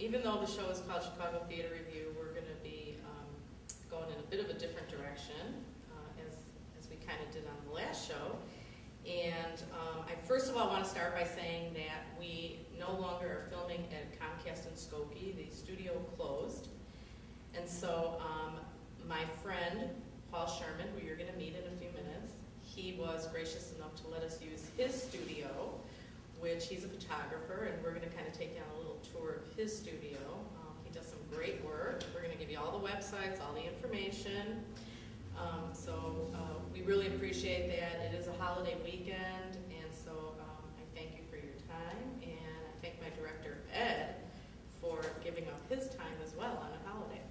even though the show is called Chicago Theater Review, we're going to be going in a bit of a different direction, as we kind of did on the last show. And I first of all want to start by saying that we no longer are filming at Comcast in Skokie. The studio closed. And so my friend, Paul Sherman, who you're going to meet in a few minutes, he was gracious enough to let us use his studio, which he's a photographer, and we're going to kind of take you on a little tour of his studio. He does some great work. We're going to give you all the websites, all the information. So we really appreciate that. It is a holiday weekend, and so I thank you for your time, and I thank my director, Ed, for giving up his time as well on a holiday.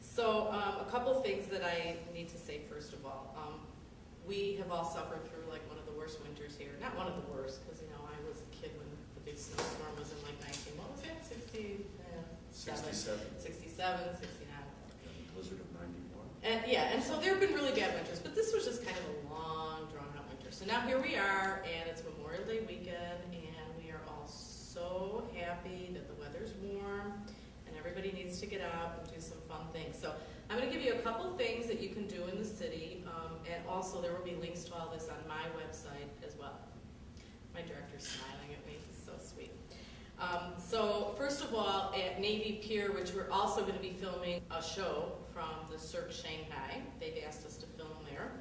So a couple things that I need to say first of all. We have all suffered through like one of the worst winters here. Not one of the worst, because I was a kid when the big snowstorm was in like 19, what was that, 67, 69. Blizzard of 91. And so there have been really bad winters, but this was just kind of a long, drawn-out winter. So now here we are, and it's Memorial Day weekend, and we are all so happy that the weather's warm, and everybody needs to get out and do some fun things. So I'm going to give you a couple things that you can do in the city, and also there will be links to all this on my website as well. My director's smiling at me, he's so sweet. So first of all, at Navy Pier, which we're also going to be filming a show from the Cirque Shanghai. They've asked us to film there.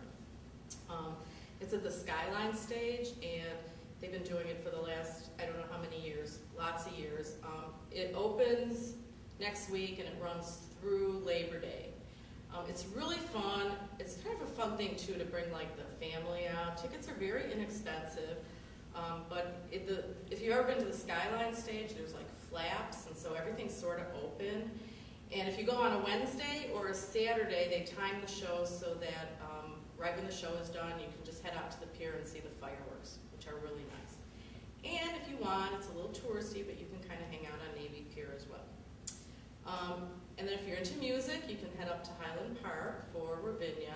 It's at the Skyline stage, and they've been doing it for the last, I don't know how many years, lots of years. It opens next week, and it runs through Labor Day. It's really fun. It's kind of a fun thing, too, to bring like the family out. Tickets are very inexpensive. But if you've ever been to the Skyline stage, there's like flaps, and so everything's sort of open. And if you go on a Wednesday or a Saturday, they time the show so that right when the show is done, you can just head out to the pier and see the fireworks, which are really nice. And if you want, it's a little touristy, but you can kind of hang out on Navy Pier as well. And then if you're into music, you can head up to Highland Park for Ravinia.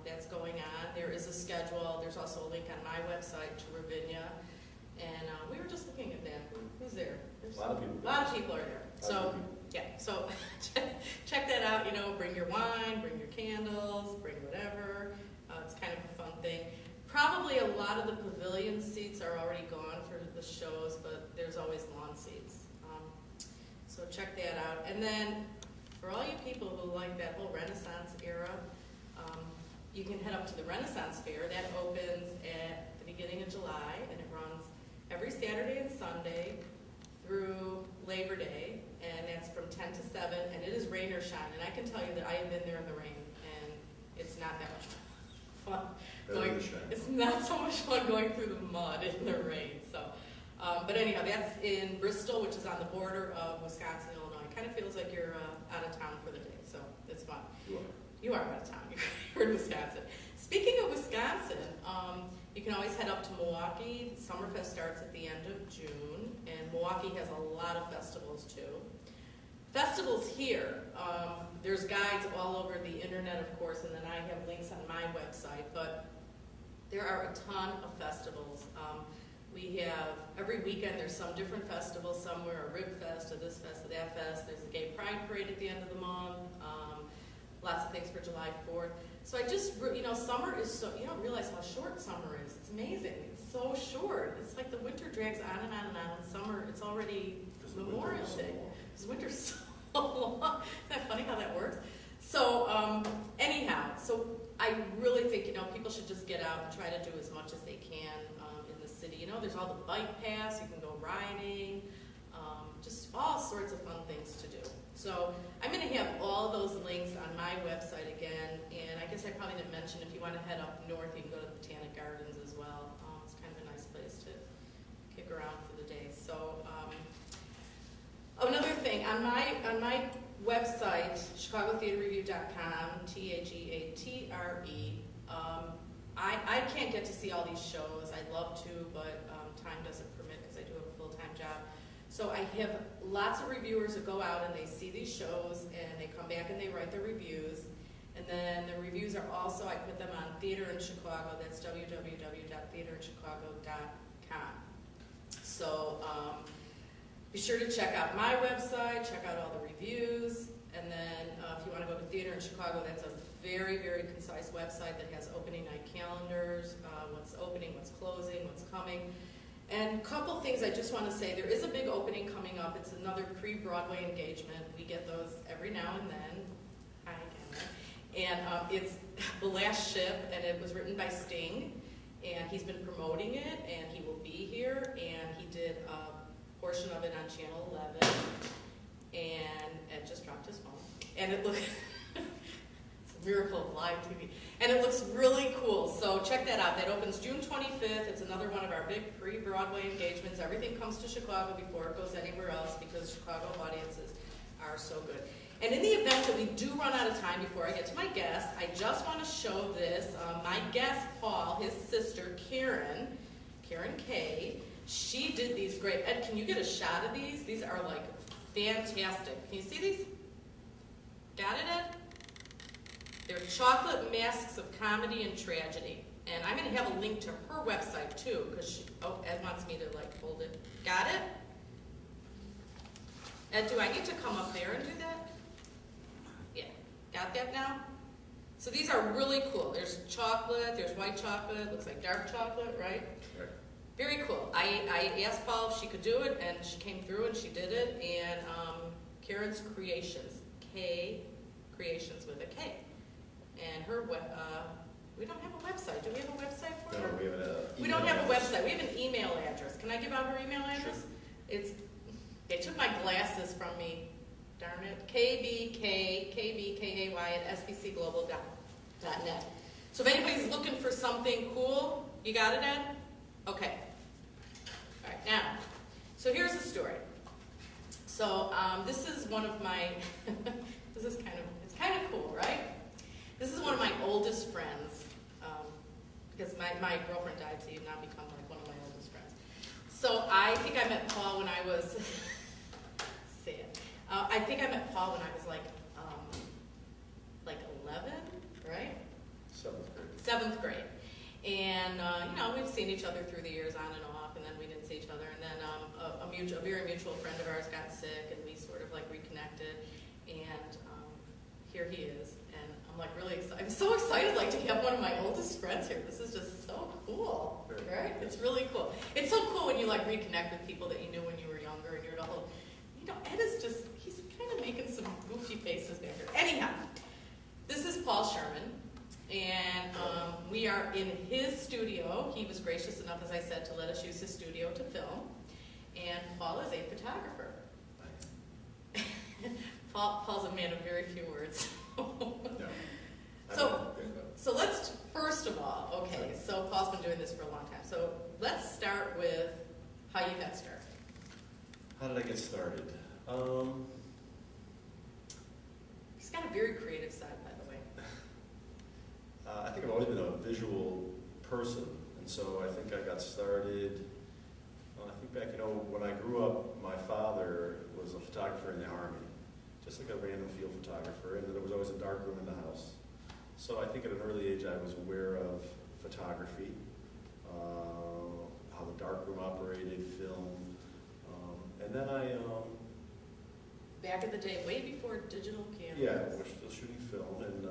That's going on. There is a schedule. There's also a link on my website to Ravinia. And we were just looking at that. Who's there? There's A lot of people. A lot of people are there. So, yeah. So check that out. Bring your wine, bring your candles, bring whatever. It's kind of a fun thing. Probably a lot of the pavilion seats are already gone for the shows, but there's always lawn seats. So check that out. And then for all you people who like that whole Renaissance era, you can head up to the Renaissance Fair. That opens at the beginning of July, and it runs every Saturday and Sunday through Labor Day, and that's from 10 to 7, and it is rain or shine. And I can tell you that I have been there in the rain, and it's not that much fun. It's not so much fun going through the mud in the rain. So, but anyhow, that's in Bristol, which is on the border of Wisconsin, Illinois. It kind of feels like you're out of town for the day, so it's fun. You are out of town. You're in Wisconsin. Speaking of Wisconsin, you can always head up to Milwaukee. Summerfest starts at the end of June, and Milwaukee has a lot of festivals too. Festivals here, there's guides all over the internet, of course, and then I have links on my website, but there are a ton of festivals. We have, every weekend there's some different festival somewhere, a Rib Fest, a this fest, a that fest. There's the Gay Pride Parade at the end of the month. Lots of things for July 4th. So I just, summer is so, you don't realize how short summer is. It's amazing. It's so short. It's like the winter drags on and on and on, and summer, it's already Memorial Day. Because winter's so long. Isn't that funny how that works? So anyhow, so I really think, people should just get out and try to do as much as they can in the city. There's all the bike paths, you can go riding, just all sorts of fun things to do. So I'm going to have all those links on my website again, and I guess I probably didn't mention, if you want to head up north, you can go to the Botanic Gardens as well. It's kind of a nice place to kick around for the day. So another thing, on my website, chicagotheaterreview.com, TAGATRE, I can't get to see all these shows. I'd love to, but time doesn't permit because I do have a full-time job. So I have lots of reviewers that go out and they see these shows and they come back and they write their reviews. And then the reviews are also, I put them on Theater in Chicago. That's www.theaterinchicago.com. So be sure to check out my website, check out all the reviews, and then if you want to go to theater in Chicago, that's a very, very concise website that has opening night calendars, what's opening, what's closing, what's coming. And a couple things I just want to say. There is a big opening coming up. It's another pre-Broadway engagement. We get those every now and then. Hi, Cameron. And it's The Last Ship, and it was written by Sting. And he's been promoting it, and he will be here. And he did a portion of it on Channel 11. And it just dropped his phone. And it looks... it's a miracle of live TV. And it looks really cool, so check that out. That opens June 25th. It's another one of our big pre-Broadway engagements. Everything comes to Chicago before it goes anywhere else because Chicago audiences are so good. And in the event that we do run out of time before I get to my guest, I just want to show this. My guest, Paul, his sister, Karen Kay, she did these great. Ed, can you get a shot of these? These are like fantastic. Can you see these? Got it, Ed? They're chocolate masks of comedy and tragedy. And I'm going to have a link to her website, too, because Ed wants me to, like, hold it. Got it? Ed, do I need to come up there and do that? Yeah. Got that now? So these are really cool. There's chocolate, there's white chocolate, looks like dark chocolate, right? Right. Very cool. I asked Paul if she could do it, and she came through and she did it. And Karen's Creations, Creations with a K. And her we don't have a website. Do we have a website for her? No, we don't have a website. We have an email address. Can I give out her email address? Sure. They took my glasses from me. Darn it. KBKAY at sbcglobal.net. So if anybody's looking for something cool, you got it, Ed? Okay. All right, now, so here's the story. So this is one of my, it's kind of cool, right? This is one of my oldest friends, because my girlfriend died, so you've now become like one of my oldest friends. So I think I met Paul when I was, I think I met Paul when I was like 11, right? 7th grade. And, we've seen each other through the years on and off, and then we didn't see each other. And then a very mutual friend of ours got sick, and we sort of like reconnected. And here he is. And I'm like really excited. I'm so excited like to have one of my oldest friends here. This is just so cool, right? It's really cool. It's so cool when you like reconnect with people that you knew when you were younger, and you're the whole, Ed is just, he's kind of making some goofy faces back here. Anyhow, this is Paul Sherman. And we are in his studio. He was gracious enough, as I said, to let us use his studio to film. And Paul is a photographer. Paul's a man of very few words. So let's, first of all, okay, so Paul's been doing this for a long time. So let's start with how you got started. How did I get started? He's got a very creative side, by the way. I think I've always been a visual person, and so I think I got started, I think back, when I grew up, my father was a photographer in the Army, just like a random field photographer, and there was always a dark room in the house. So I think at an early age I was aware of photography, how the dark room operated, film, and then I... Back in the day, way before digital cameras. Yeah, we're still shooting film, and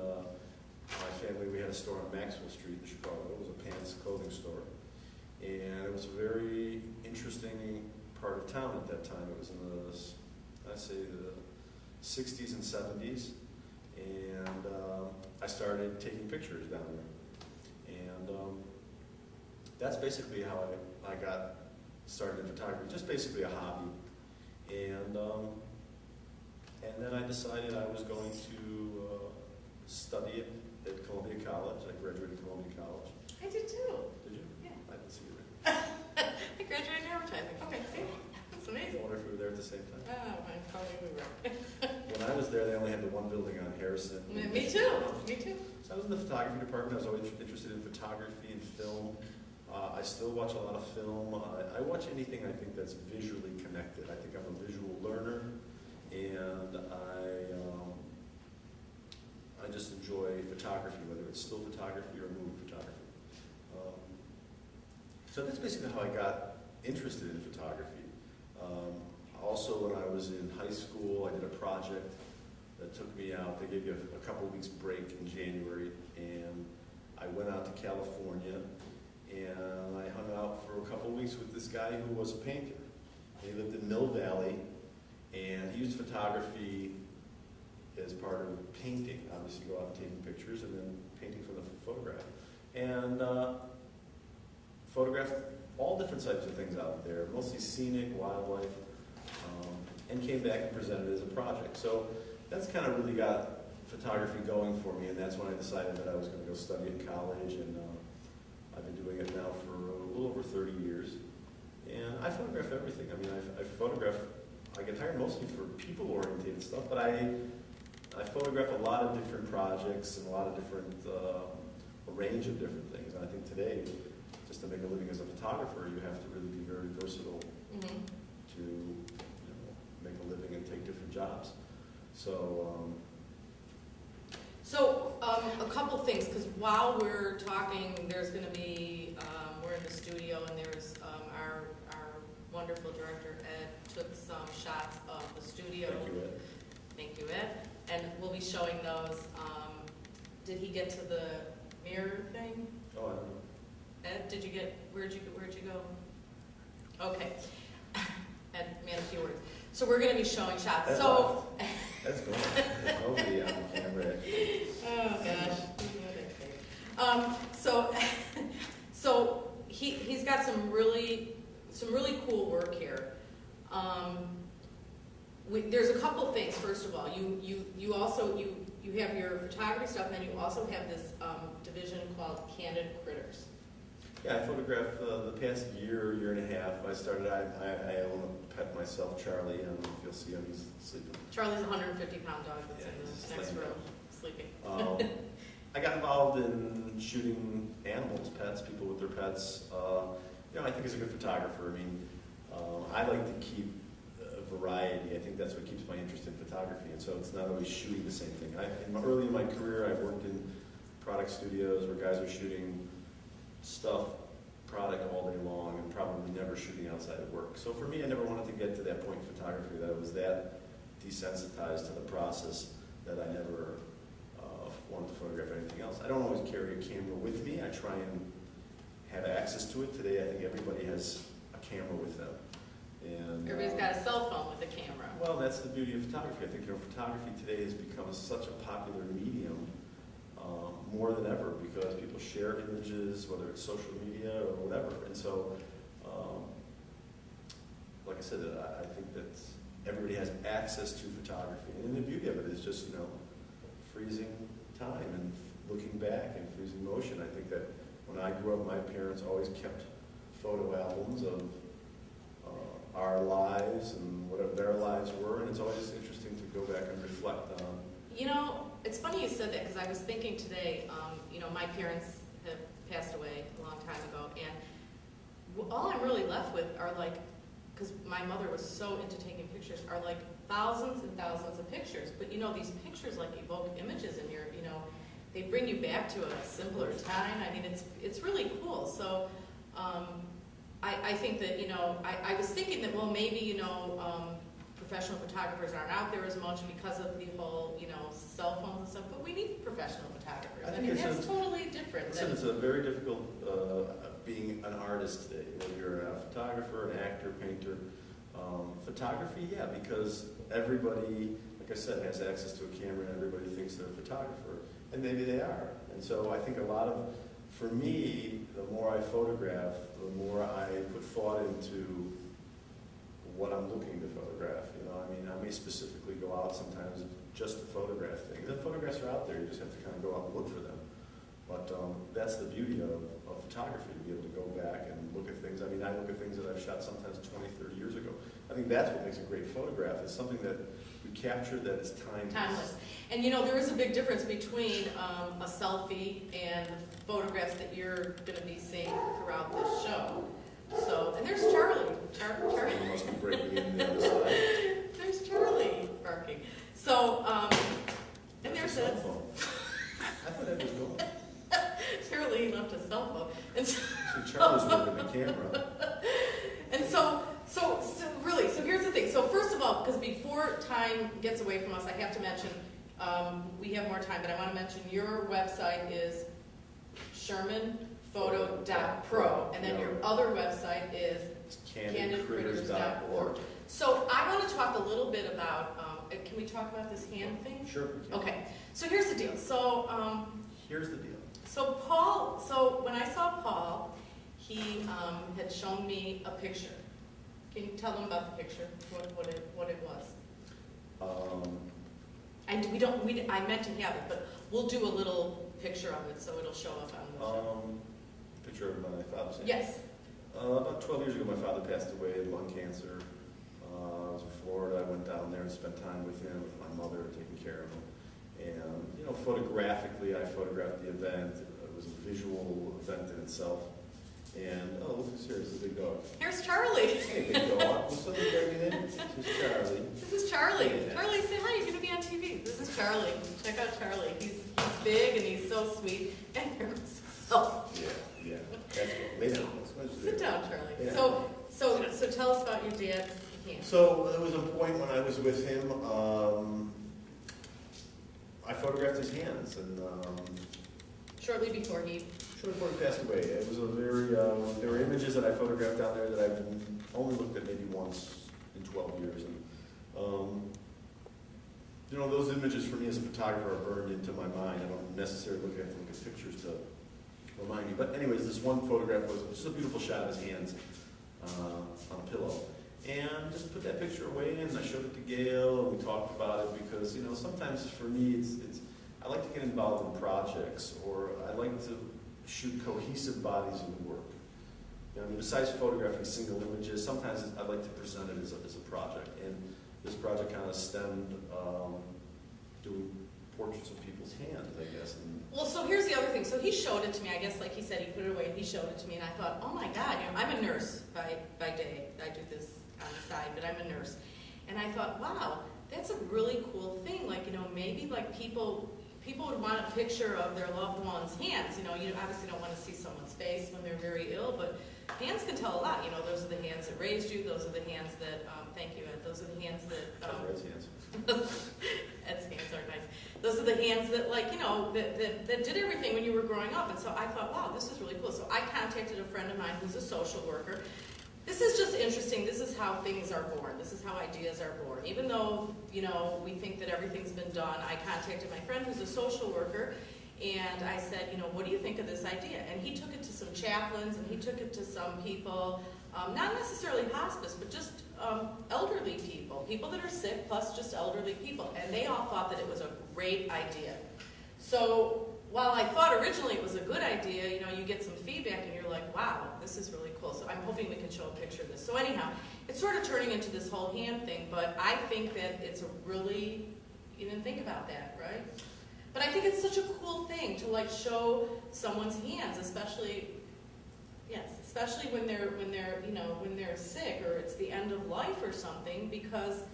my family, we had a store on Maxwell Street in Chicago. It was a pants clothing store, and it was a very interesting part of town at that time. It was in the 60s and 70s, and I started taking pictures down there, and that's basically how I got started in photography, just basically a hobby, and then I decided I was going to study it at Columbia College. I graduated Columbia College. I did too. Did you? Yeah. I didn't see you there. I graduated in advertising. Okay, see? That's amazing. I wonder if we were there at the same time. Oh, probably we were. When I was there, they only had the one building on Harrison. Me too. Me too. So I was in the photography department. I was always interested in photography and film. I still watch a lot of film. I watch anything I think that's visually connected. I think I'm a visual learner, and I just enjoy photography, whether it's still photography or movie photography. So that's basically how I got interested in photography. also when I was in high school, I did a project that took me out. They gave you a couple of weeks break in January, and I went out to California, and I hung out for a couple of weeks with this guy who was a painter. He lived in Mill Valley, and he used photography as part of painting. Obviously, go out and taking pictures, and then painting from the photograph. And photographed all different types of things out there, mostly scenic, wildlife, and came back and presented it as a project. So that's kind of really got photography going for me, and that's when I decided that I was going to go study at college, and I've been doing it now for a little over 30 years. And I photograph everything. I mean, I get hired mostly for people-oriented stuff, but I photograph a lot of different projects and a lot of different, a range of different things. And I think today, just to make a living as a photographer, you have to really be very versatile to make a living and take different jobs. So, a couple things, because while we're talking, there's going to be, we're in the studio, and there's our wonderful director, Ed, took some shots of the studio. thank you, Ed. Thank you, Ed. And we'll be showing those. Did he get to the mirror thing? Oh, I don't know. Ed, where'd you go? Okay. Ed, man, a few words. So we're going to be showing shots. That's So. That's going on. There's nobody on camera. Oh gosh. So he's got some really cool work here. There's a couple things. First of all, you also have your photography stuff, and then you also have this division called Candid Critters. Yeah, I photographed the past year and a half. I own a pet myself, Charlie, and if you'll see him, he's sleeping. Charlie's a 150-pound dog that's in he's the next room, sleeping. I got involved in shooting animals, pets, people with their pets. I think as a good photographer, I mean, I like to keep a variety. I think that's what keeps my interest in photography, and so it's not always shooting the same thing. Early in my career, I worked in product studios where guys are shooting stuff, product all day long, and probably never shooting outside of work. So for me, I never wanted to get to that point in photography that I was that desensitized to the process that I never wanted to photograph anything else. I don't always carry a camera with me. I try and have access to it. Today, I think everybody has a camera with them. And Everybody's got a cell phone with a camera. well, that's the beauty of photography. I think photography today has become such a popular medium, more than ever, because people share images, whether it's social media or whatever. And so, like I said, I think that everybody has access to photography. And the beauty of it is just, freezing time and looking back and freezing motion. I think that when I grew up, my parents always kept photo albums of our lives and whatever their lives were, and it's always interesting to go back and reflect on. It's funny you said that, because I was thinking today, my parents have passed away a long time ago, and all I'm really left with are because my mother was so into taking pictures, are thousands and thousands of pictures. But these pictures evoke images in your, they bring you back to a simpler time. I mean, it's really cool. So I think that, I was thinking that, well, maybe, professional photographers aren't out there as much because of the whole, cell phones and stuff, but we need professional photographers. I mean, that's totally different. It's a very difficult being an artist today, whether you're a photographer, an actor, painter. Photography, yeah, because everybody, like I said, has access to a camera, and everybody thinks they're a photographer, and maybe they are. And so I think for me, the more I photograph, the more I put thought into what I'm looking to photograph. I may specifically go out sometimes just to photograph things. And photographs are out there, you just have to kind of go out and look for them. But that's the beauty of photography, to be able to go back and look at things. I mean, I look at things that I've shot sometimes 20, 30 years ago. I think that's what makes a great photograph, is something that we capture that is timeless. And there is a big difference between a selfie and photographs that you're going to be seeing throughout this show. So, and there's Charlie. Charlie must be breaking in the other side. There's Charlie barking. So, and there's Ed. I thought Ed was gone. Charlie left his cell phone. And so, Charlie's working the camera. And so here's the thing. So first So, because before time gets away from us, I have to mention, we have more time, but I want to mention your website is shermanphoto.pro, and then your other website is candidcritters.org. So I want to talk a little bit about, can we talk about this hand thing? Sure, we can. Okay, so here's the deal. So, Here's the deal. so when I saw Paul, he had shown me a picture. Can you tell them about the picture, what it was? I meant to have it, but we'll do a little picture of it, so it'll show up on the show. Picture of my father's hand. Yes. About 12 years ago, my father passed away of lung cancer. I was in Florida. I went down there and spent time with him, with my mother, taking care of him. And, you know, photographically, I photographed the event. It was a visual event in itself. And, oh, look who's here. It's a big dog. Here's Charlie. Hey, big dog. What's up, baby? This is Charlie. This is Charlie. Yeah. Charlie, say hi. You're going to be on TV. This is Charlie. Check out Charlie. He's big and he's so sweet. And here's himself. Yeah. That's good. Lay down. Sit down, Charlie. Yeah. So tell us about your dad's hand. So there was a point when I was with him, I photographed his hands, and Shortly before he passed away. It was a very, there were images that I photographed down there that I've only looked at maybe once in 12 years. And, you know, those images for me as a photographer are burned into my mind. I don't necessarily look at pictures to remind me. But anyways, this one photograph was just a beautiful shot of his hands on a pillow. And just put that picture away, and I showed it to Gail, and we talked about it because, you know, sometimes for me, I like to get involved in projects, or I like to shoot cohesive bodies of work. You know, I mean, besides photographing single images, sometimes I like to present it as a project. And this project kind of stemmed doing portraits of people's hands, I guess. Well, so here's the other thing. So he showed it to me. I guess, like he said, he put it away and he showed it to me, and I thought, oh my God, you know, I'm a nurse by day. I do this on the side, but I'm a nurse. And I thought, wow, that's a really cool thing. Like, you know, maybe like people would want a picture of their loved one's hands. You know, you obviously don't want to see someoe's face when they're very ill, but hands can tell a lot. You know, those are the hands that raised you. Those are the hands that, thank you, Ed. Those are the hands that, Ed's hands. Ed's hands are nice. Those are the hands that, like, you know, that did everything when you were growing up. And so I thought, wow, this is really cool. So I contacted a friend of mine who's a social worker. This is just interesting. This is how things are born. This is how ideas are born. Even though, you know, we think that everything's been done, I contacted my friend who's a social worker, and I said, you know, what do you think of this idea? And he took it to some chaplains, and he took it to some people, not necessarily hospice, but just elderly people that are sick, plus just elderly people. And they all thought that it was a great idea. So while I thought originally it was a good idea, you know, you get some feedback and you're like, wow, this is really cool. So I'm hoping we can show a picture of this. So anyhow, it's sort of turning into this whole hand thing, but I think that it's a really, you didn't think about that, right? But I think it's such a cool thing to like show someone's hands, especially when they're you know, when they're sick or it's the end of life or something, because,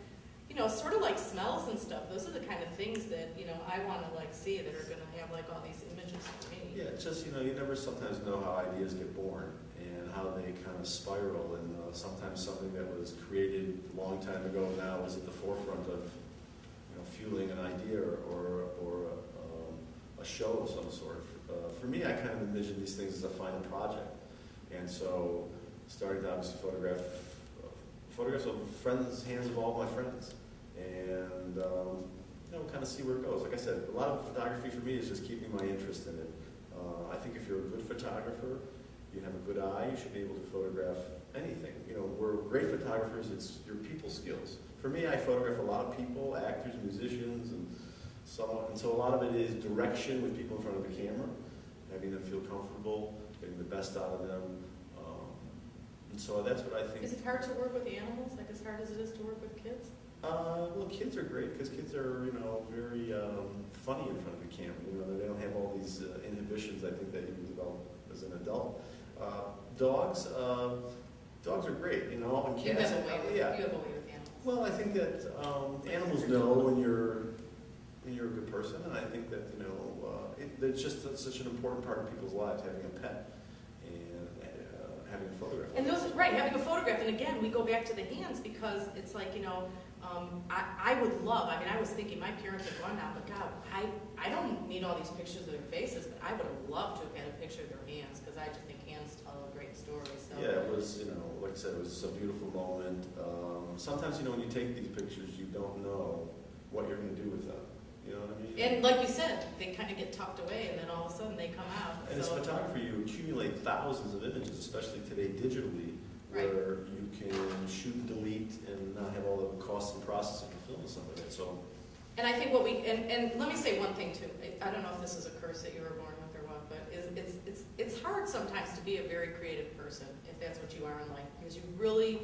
you know, sort of like smells and stuff, those are the kind of things that, you know, I want to like see that are going to have like all these images for me. Yeah, it's just, you know, you never sometimes know how ideas get born and how they kind of spiral, and sometimes something that was created a long time ago now is at the forefront of, you know, fueling an idea or a show of some sort. For me, I kind of envision these things as a final project, and so starting to obviously photographs of friends, hands of all my friends, and you know, kind of see where it goes. Like I said, a lot of photography for me is just keeping my interest in it. I think if you're a good photographer, you have a good eye, you should be able to photograph anything. You know, we're great photographers, it's your people skills. For me, I photograph a lot of people, actors, musicians, and so on. And so a lot of it is direction with people in front of the camera, having them feel comfortable, getting the best out of them. And so that's what I think. Is it hard to work with animals, like as hard as it is to work with kids? Well, kids are great because kids are, you know, very funny in front of the camera. You know, they don't have all these inhibitions I think that you develop as an adult. Dogs are great, you know. And cats, you have a way with animals. Well, I think that animals know when you're a good person, and I think that, you know, it's just such an important part of people's lives, having a pet and having a photograph. And those, right, having a photograph, and again, we go back to the hands because it's like, you know, I would love, I mean, I was thinking, my parents are gone now, but God, I don't need all these pictures of their faces, but I would have loved to have had a picture of their hands, because I just think hands tell a great story, so. Yeah, it was, like I said, it was just a beautiful moment. Sometimes, when you take these pictures, you don't know what you're going to do with them. You know what I mean? And like you said, they kind of get tucked away, and then all of a sudden they come out. And as a photographer, you accumulate thousands of images, especially today digitally, Right. where you can shoot and delete and not have all the costs and processing to film some of it. So, And I think and let me say one thing too. I don't know if this is a curse that you were born with or what, but it's hard sometimes to be a very creative person, if that's what you are in life, because you really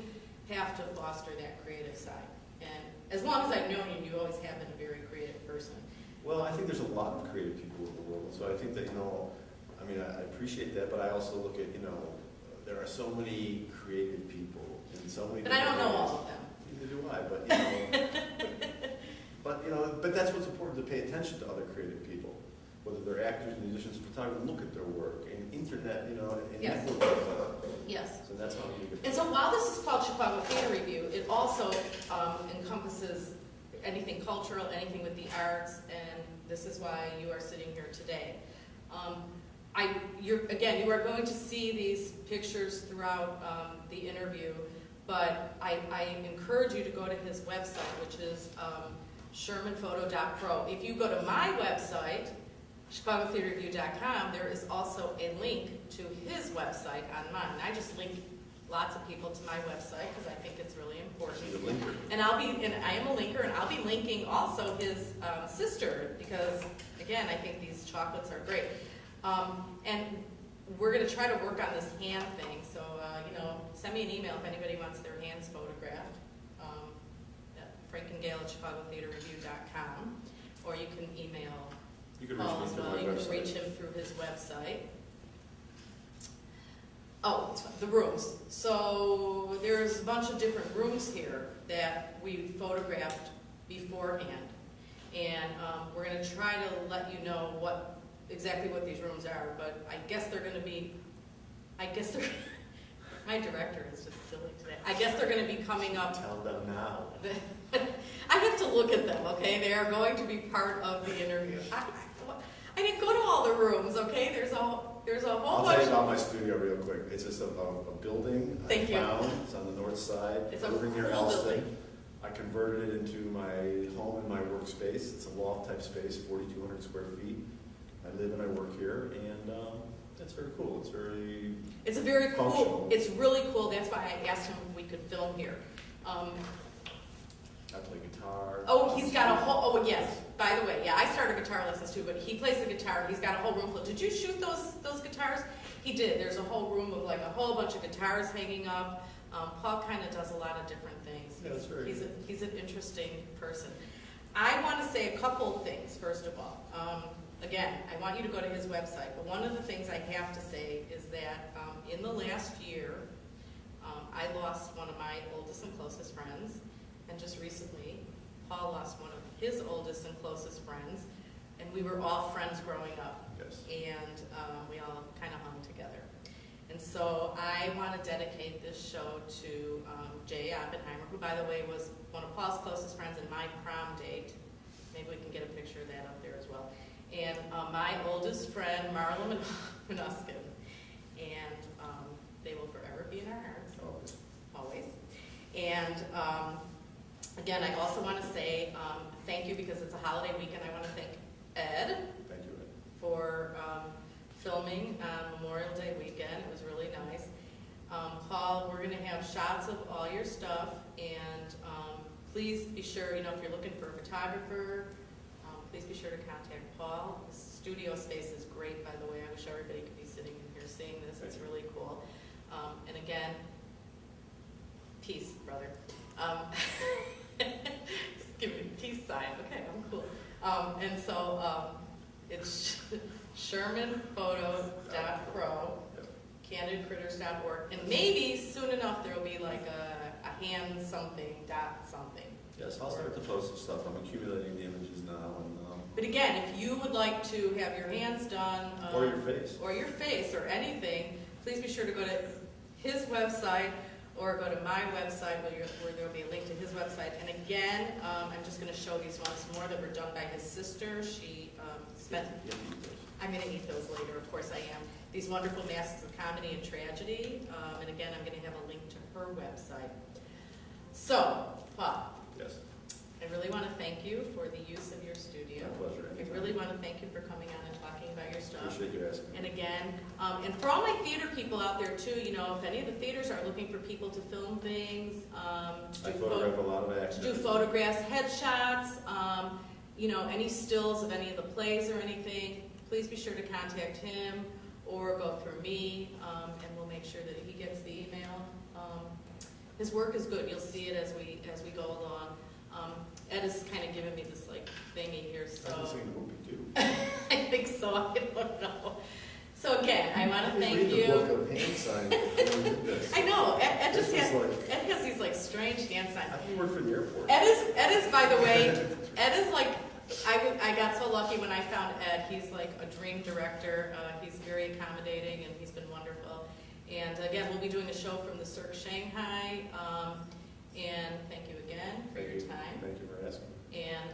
have to foster that creative side. And as long as I've known you, you always have been a very creative person. well, I think there's a lot of creative people in the world. So I think that, I appreciate that, but I also look at, there are so many creative people and so many. But I don't know all of them. Neither do I, but that's what's important, to pay attention to other creative people, whether they're actors, musicians, photographers. Look at their work and internet, and Yes. network with them. Yes. So that's how you get. And so while this is called Chicago Theater Review, it also encompasses anything cultural, anything with the arts, and this is why you are sitting here today. You are going to see these pictures throughout the interview, but I encourage you to go to his website, which is shermanphoto.pro. If you go to my website, chicagotheaterreview.com, there is also a link to his website on mine. I just link lots of people to my website because I think it's really important. She's a linker. And I am a linker, and I'll be linking also his sister because, again, I think these chocolates are great. And we're going to try to work on this hand thing. So, send me an email if anybody wants their hands photographed. Frank and Gail at chicagotheaterreview.com, or you can email You can Paul reach as me through well. my You can website. reach him through his website. Oh, the rooms. So there's a bunch of different rooms here that we photographed beforehand. And we're going to try to let you know exactly what these rooms are, but I guess they're going to be, my director is just silly today. I guess they're going to be coming up. Tell them now. I have to look at them, okay? They are going to be part of the interview. I didn't go to all the rooms, okay? There's a whole I'll bunch. tell you about my studio real quick. It's just a building Thank you. found. It's on the north side. It's a over near cool Elston. building. I converted it into my home and my workspace. It's a loft type space, 4,200 square feet. I live and I work here, and it's very cool. It's a very cool. Functional. It's really cool. That's why I asked him if we could film here. I play guitar. Oh, he's got a whole. Oh, yes. By the way, yeah, I started guitar lessons too, but he plays the guitar. He's got a whole room full. Did you shoot those guitars? He did. There's a whole room of like a whole bunch of guitars hanging up. Paul kind of does a lot of different things. Yeah, that's very good. He's an interesting person. I want to say a couple of things, first of all. Again, I want you to go to his website, but one of the things I have to say is that in the last year, I lost one of my oldest and closest friends, and just recently, Paul lost one of his oldest and closest friends, and we were all friends growing up. Yes. And we all kind of hung together. And so I want to dedicate this show to Jay Oppenheimer, who, by the way, was one of Paul's closest friends and my prom date. Maybe we can get a picture of that up there as well. And my oldest friend, Marla Minuskin. And they will forever be in our hearts. Always. And again, I also want to say thank you because it's a holiday weekend. I want to thank Ed. Thank you, Ed. For filming on Memorial Day weekend. It was really nice. Paul, we're going to have shots of all your stuff, and please be sure, if you're looking for a photographer, please be sure to contact Paul. His studio space is great, by the way. I wish everybody could be sitting in here seeing this. It's really cool. And again, peace, brother. Just give me a peace sign. Okay, I'm cool. And so it's shermanphoto.pro, candidcritters.org, and maybe soon enough there will be like a hand something, dot something. Yes, I'll start to post some stuff. I'm accumulating the images now. But again, if you would like to have your hands done, Or your face. or anything, please be sure to go to his website. or go to my website where there'll be a link to his website. And again, I'm just going to show these once more that were done by his sister. She spent, I'm going to eat those later, of course I am. These wonderful masks of comedy and tragedy. And again, I'm going to have a link to her website. So, Paul. Yes. I really want to thank you for the use of your studio. My pleasure. I really want to thank you for coming on and talking about your stuff. Appreciate you asking. And again, and for all my theater people out there too, you know, if any of the theaters are looking for people to film things, I photograph a lot of action. to do photographs, headshots, you know, any stills of any of the plays or anything, please be sure to contact him or go through me, and we'll make sure that he gets the email. His work is good. You'll see it as we go along. Ed has kind of given me this like thingy here, so. I haven't seen the movie too. I think so. I don't know. So again, I want to thank Read the you. book of hand signs before we did this. I know. Ed just This has, is like- Ed has these like strange hand signs. How do you work for the airport? Ed is by the way, Ed is like, I got so lucky when I found Ed. He's like a dream director. He's very accommodating and he's been wonderful. And again, we'll be doing a show from the Cirque Shanghai. And thank you again for your time. Thank you for asking. And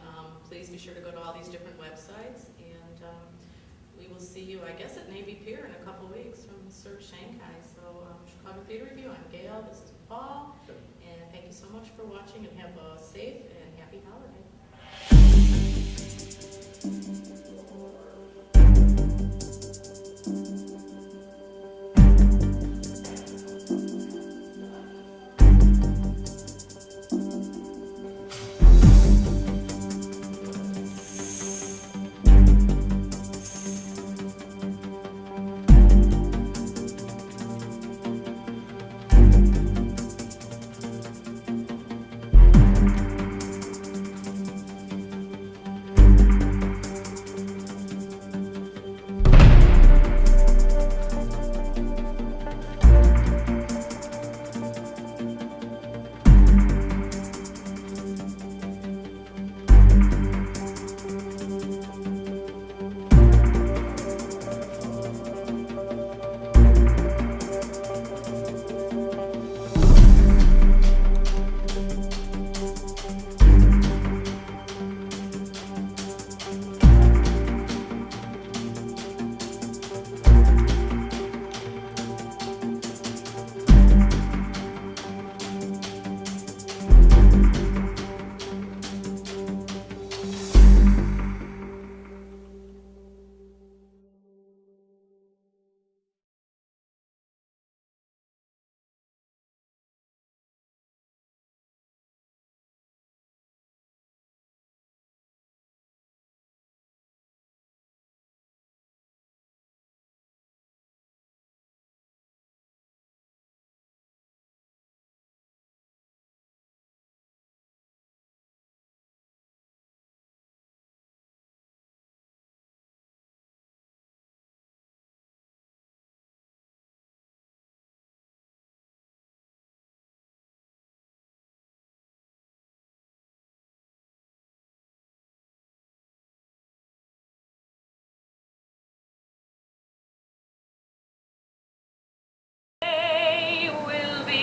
please be sure to go to all these different websites. And we will see you, I guess, at Navy Pier in a couple weeks from Cirque Shanghai. So Chicago Theater Review, I'm Gail, this is Paul. Okay. And thank you so much for watching and have a safe and happy holiday.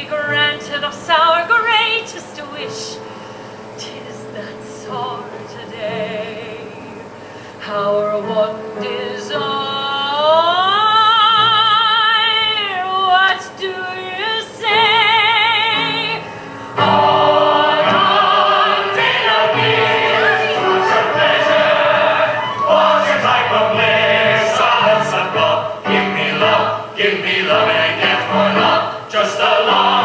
Granted us our greatest wish, 'tis that sore today, our one desire. What do you say? On till what's a pleasure, what's a type of bliss, a love, give me love and I get more love, just a love.